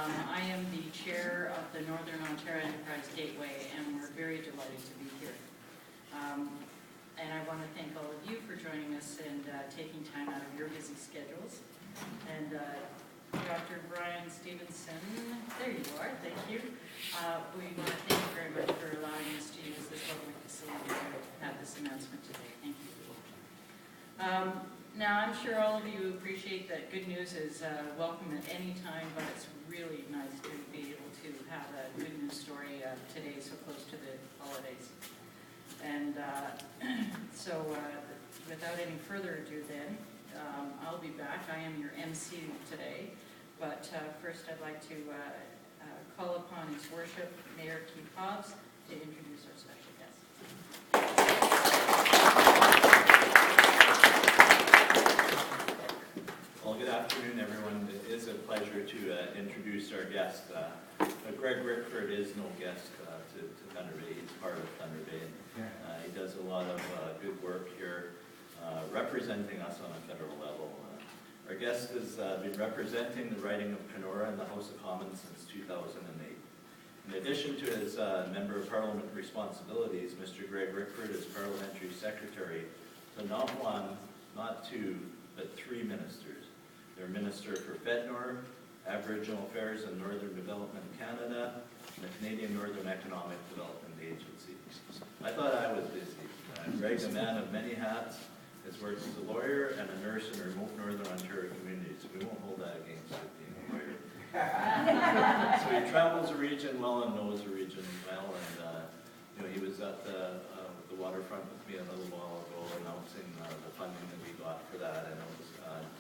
I am the chair of the Northern Ontario Enterprise Gateway, and we're very delighted to be here. And I want to thank all of you for joining us and taking time out of your busy schedules. And Dr. Brian Stevenson, there you are, thank you. We want to thank you very much for allowing us to use this lovely facility to have this announcement today. Thank you. Now, I'm sure all of you appreciate that good news is welcome at any time, but it's really nice to be able to have a good news story today, so close to the holidays. And so without any further ado then, I'll be back. I am your MC today, but first I'd like to call upon His Worship, Mayor Keith Hobbs, to introduce our special guest. Well, good afternoon, everyone. It is a pleasure to introduce our guest. Greg Rickford is no guest to Thunder Bay. He's part of Thunder Bay. He does a lot of good work here, representing us on a federal level. Our guest has been representing the riding of Kenora in the House of Commons since 2008. In addition to his Member of Parliament responsibilities, Mr. Greg Rickford is Parliamentary Secretary to not one, not two, but three ministers. They're Minister for FedNor, Aboriginal Affairs and Northern Development Canada, and the Canadian Northern Economic Development Agency. I thought I was busy. Greg's a man of many hats. Has worked as a lawyer and a nurse in remote Northern Ontario communities. We won't hold that against him being a lawyer. So he travels the region well and knows the region well. And he was at the waterfront with me a little while ago announcing the funding that we got for that. And it was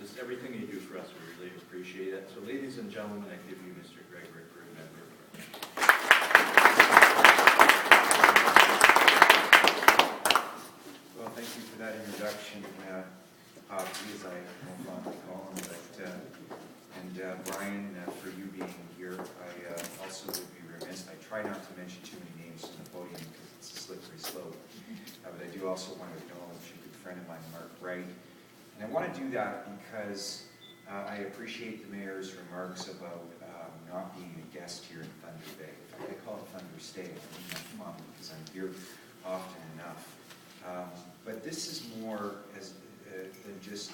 just everything you do for us, we really appreciate it. So ladies and gentlemen, I give you Mr. Greg Rickford, member. Well, thank you for that introduction, as I will fondly call him, and Brian, for you being here. I also would be remiss. I try not to mention too many names from the podium because it's a slippery slope. But I do also want to acknowledge a good friend of mine, Mark Wright. And I want to do that because I appreciate the mayor's remarks about not being a guest here in Thunder Bay. In fact, I call it Thunder Stay. I mean that fondly because I'm here often enough. But this is more than just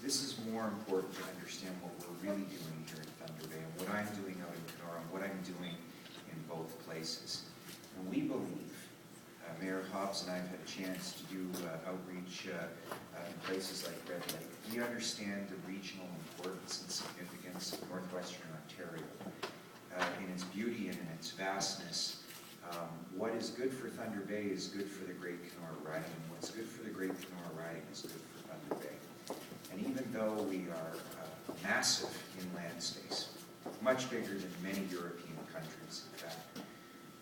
this is more important to understand what we're really doing here in Thunder Bay and what I'm doing out in Kenora and what I'm doing in both places. And we believe, Mayor Hobbs and I have had a chance to do outreach in places like Red Lake. We understand the regional importance and significance of northwestern Ontario in its beauty and in its vastness. What is good for Thunder Bay is good for the Great Kenora Riding, and what's good for the Great Kenora Riding is good for Thunder Bay. And even though we are massive in land space, much bigger than many European countries, in fact,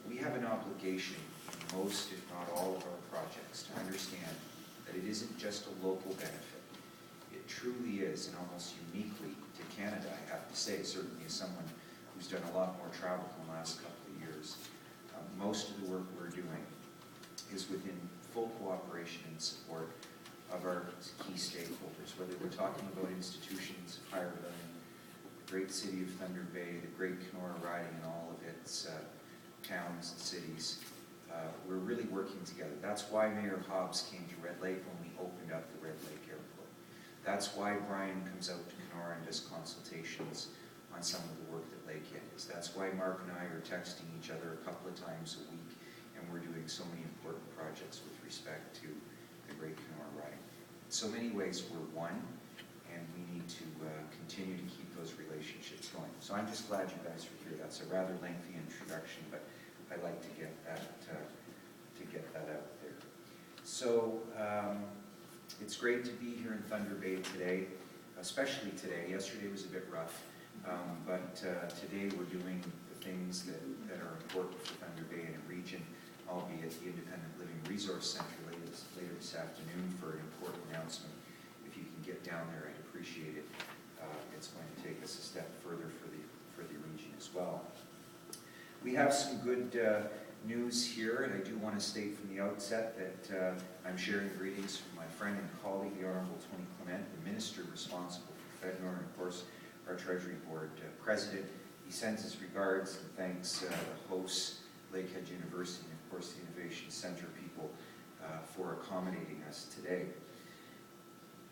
we have an obligation in most, if not all, of our projects to understand that it isn't just a local benefit. It truly is, and almost uniquely to Canada, I have to say, certainly as someone who's done a lot more travel in the last couple of years. Most of the work we're doing is within full cooperation and support of our key stakeholders, whether we're talking about institutions of higher learning, the great city of Thunder Bay, the Great Kenora Riding and all of its towns and cities. We're really working together. That's why Mayor Hobbs came to Red Lake when we opened up the Red Lake Airport. That's why Brian comes out to Kenora and does consultations on some of the work that Lakehead is. That's why Mark and I are texting each other a couple of times a week, and we're doing so many important projects with respect to the Great Kenora Riding. In so many ways, we're one, and we need to continue to keep those relationships going. So I'm just glad you guys are here. That's a rather lengthy introduction, but I like to get that out there. So it's great to be here in Thunder Bay today, especially today. Yesterday was a bit rough. But today we're doing the things that are important for Thunder Bay and the region. I'll be at the Independent Living Resource Centre later this afternoon for an important announcement. If you can get down there, I'd appreciate it. It's going to take us a step further for the region as well. We have some good news here, and I do want to state from the outset that I'm sharing greetings from my friend and colleague, the Honourable Tony Clement, the Minister responsible for FedNor, and of course our Treasury Board President. He sends his regards and thanks the hosts, Lakehead University, and of course the Innovation Center people for accommodating us today.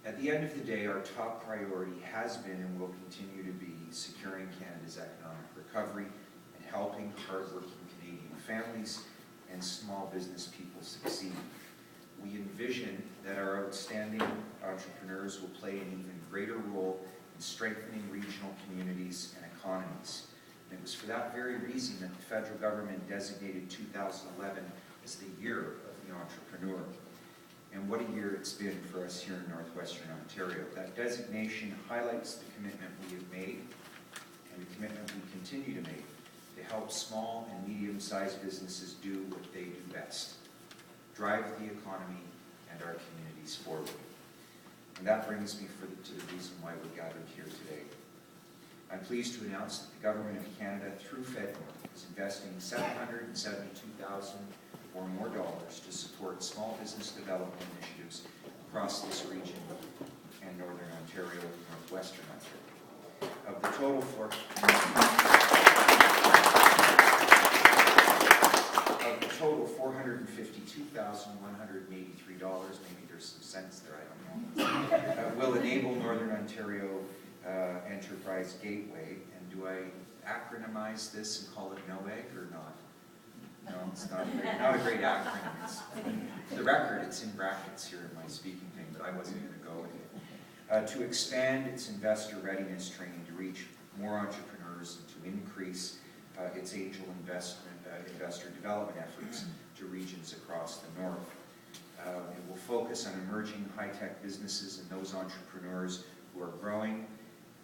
At the end of the day, our top priority has been and will continue to be securing Canada's economic recovery and helping hardworking Canadian families and small business people succeed. We envision that our outstanding entrepreneurs will play an even greater role in strengthening regional communities and economies. And it was for that very reason that the federal government designated 2011 as the year of the entrepreneur. And what a year it's been for us here in Northwestern Ontario. That designation highlights the commitment we have made and the commitment we continue to make to help small and medium-sized businesses do what they do best: drive the economy and our communities forward. And that brings me to the reason why we're gathered here today. I'm pleased to announce that the Government of Canada, through FedNor, is investing $772,000 or more to support small business development initiatives across this region and Northern Ontario and Northwestern Ontario. Of the total $452,183, maybe there's some cents there, I don't know, will enable Northern Ontario Enterprise Gateway. And do I acronymize this and call it NOEG or not? No, it's not a great acronym. It's, for the record, it's in brackets here in my speaking thing, but I wasn't going to go with it. To expand its investor readiness training to reach more entrepreneurs and to increase its angel investor development efforts to regions across the north. It will focus on emerging high-tech businesses and those entrepreneurs who are growing,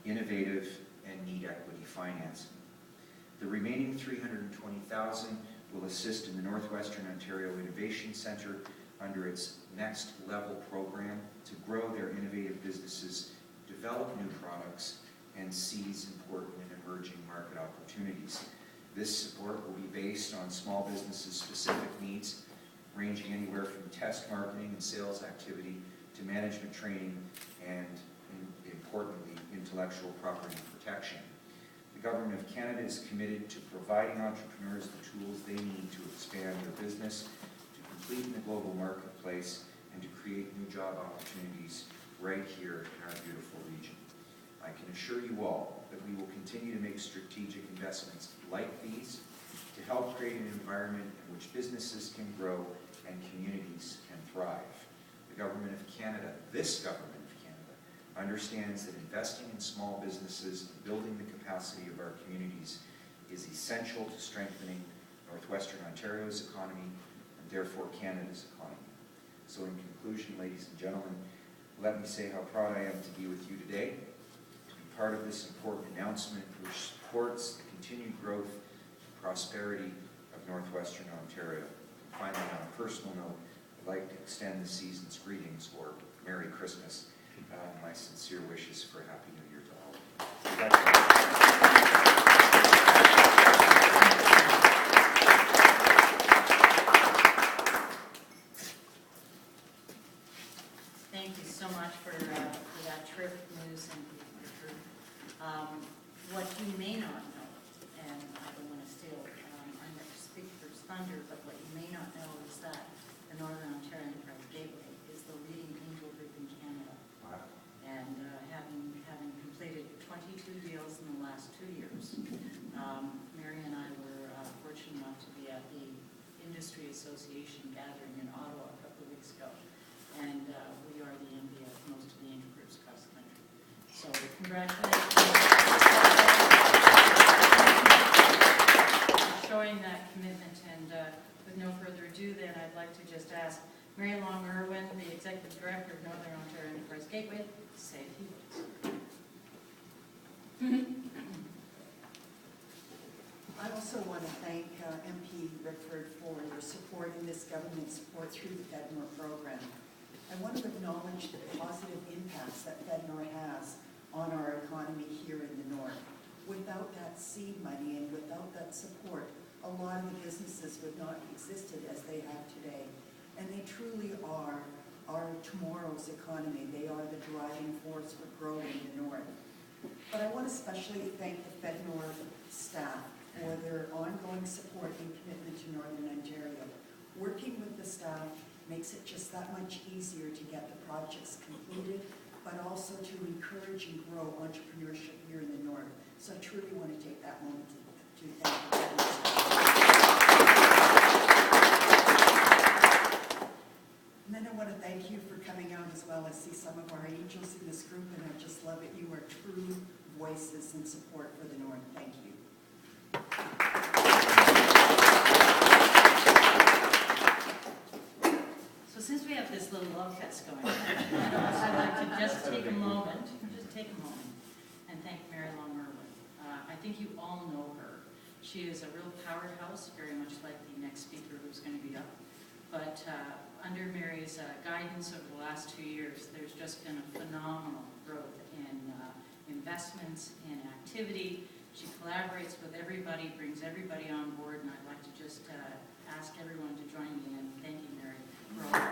innovative, and need equity financing. The remaining $320,000 will assist in the Northwestern Ontario Innovation Center under its Next Level program to grow their innovative businesses, develop new products, and seize important and emerging market opportunities. This support will be based on small businesses' specific needs, ranging anywhere from test marketing and sales activity to management training and, importantly, intellectual property protection. The Government of Canada is committed to providing entrepreneurs the tools they need to expand their business, to compete in the global marketplace, and to create new job opportunities right here in our beautiful region. I can assure you all that we will continue to make strategic investments like these to help create an environment in which businesses can grow and communities can thrive. The Government of Canada, this Government of Canada, understands that investing in small businesses and building the capacity of our communities is essential to strengthening Northwestern Ontario's economy and therefore Canada's economy. So in conclusion, ladies and gentlemen, let me say how proud I am to be with you today, to be part of this important announcement which supports the continued growth and prosperity of Northwestern Ontario. Finally, on a personal note, I'd like to extend the season's greetings, or Merry Christmas, and my sincere wishes for a Happy New Year to all of you. Thank you so much for that terrific news. And what you may not know, and I don't want to steal, I'm going to speak for thunder, but what you may not know is that the Northern Ontario Enterprise Gateway is the leading angel group in Canada. Wow. And having completed 22 deals in the last 2 years, Mary and I were fortunate enough to be at the Industry Association gathering in Ottawa a couple of weeks ago. And we are the envy of most of the angel groups across the country. So congratulations. Showing that commitment, and with no further ado then, I'd like to just ask Mary Long-Irwin, the Executive Director of Northern Ontario Enterprise Gateway, to say a few words. I also want to thank MP Rickford for your support in this government support through the FedNor program. I want to acknowledge the positive impacts that FedNor has on our economy here in the north. Without that seed money and without that support, a lot of the businesses would not have existed as they have today. And they truly are our tomorrow's economy. They are the driving force for growing the north. But I want to especially thank the FedNor staff for their ongoing support and commitment to Northern Ontario. Working with the staff makes it just that much easier to get the projects completed, but also to encourage and grow entrepreneurship here in the North. So I truly want to take that moment to thank you. And then I want to thank you for coming out as well. I see some of our angels in this group, and I just love it. You are true voices and support for the North. Thank you. So since we have this little love fest going on, I'd like to just take a moment and thank Mary Long Irwin. I think you all know her. She is a real powerhouse, very much like the next speaker who's going to be up. But under Mary's guidance over the last 2 years, there's just been a phenomenal growth in investments, in activity. She collaborates with everybody, brings everybody on board, and I'd like to just ask everyone to join me in thanking Mary for all her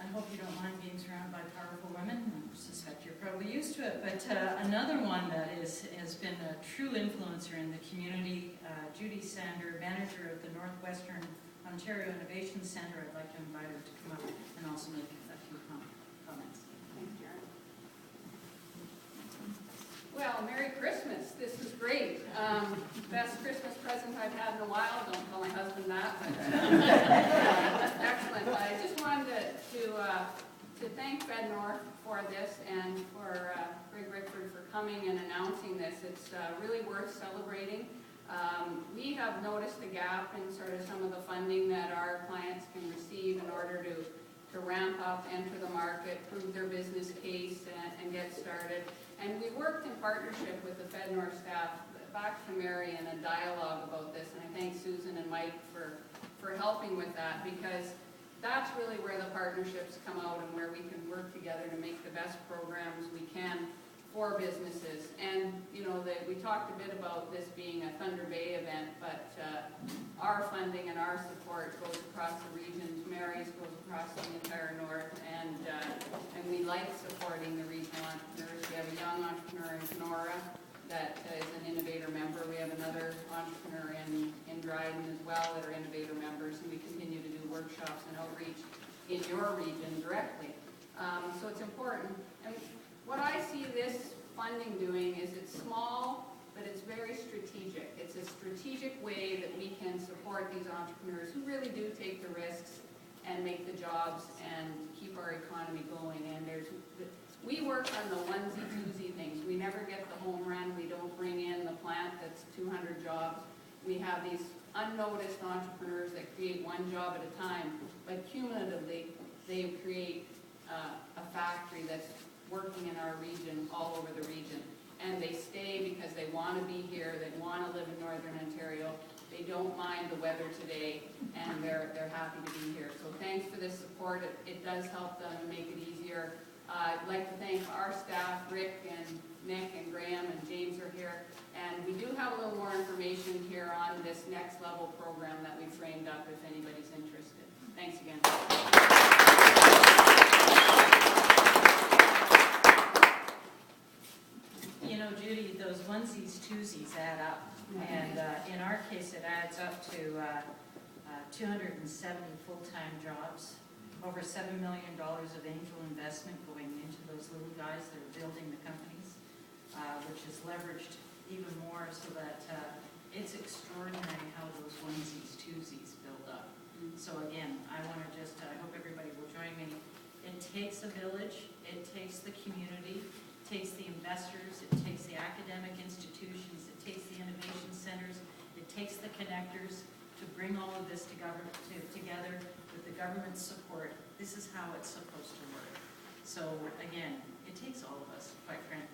I hope you don't mind being surrounded by powerful women. I suspect you're probably used to it. But another one that has been a true influencer in the community, Judy Sander, manager of the Northwestern Ontario Innovation Centre. I'd like to invite her to come up and also make a few comments. Thanks, Sharon. Well, Merry Christmas. This is great. Best Christmas present I've had in a while. Don't tell my husband that, but excellent. I just wanted to thank FedNor for this and for Greg Rickford for coming and announcing this. It's really worth celebrating. We have noticed a gap in sort of some of the funding that our clients can receive in order to ramp up, enter the market, prove their business case, and get started. And we worked in partnership with the FedNor staff back to Mary in a dialogue about this, and I thank Susan and Mike for helping with that, because that's really where the partnerships come out and where we can work together to make the best programs we can for businesses. And you know, we talked a bit about this being a Thunder Bay event, but our funding and our support goes across the regions. Mary's goes across the entire North, and we like supporting the regional entrepreneurs. We have a young entrepreneur in Kenora that is an innovator member. We have another entrepreneur in Dryden as well that are innovator members, and we continue to do workshops and outreach in your region directly. So it's important. And what I see this funding doing is it's small, but it's very strategic. It's a strategic way that we can support these entrepreneurs who really do take the risks and make the jobs and keep our economy going. And we work on the onesie-twosie things. We never get the home run. We don't bring in the plant that's 200 jobs. We have these unnoticed entrepreneurs that create one job at a time, but cumulatively they create a factory that's working in our region, all over the region. And they stay because they want to be here, they want to live in Northern Ontario, they don't mind the weather today, and they're happy to be here. So thanks for this support. It does help them and make it easier. I'd like to thank our staff, Rick and Nick and Graham and James are here. And we do have a little more information here on this next level program that we framed up if anybody's interested. Thanks again. You know, Judy, those onesies, twosies add up. And in our case, it adds up to 270 full-time jobs, over $7 million of angel investment going into those little guys that are building the companies, which is leveraged even more so that it's extraordinary how those onesies, twosies build up. So again, I want to just, I hope everybody will join me. It takes a village, it takes the community, it takes the investors, it takes the academic institutions, it takes the innovation centers, it takes the connectors to bring all of this together with the government's support. This is how it's supposed to work. So again, it takes all of us, quite frankly.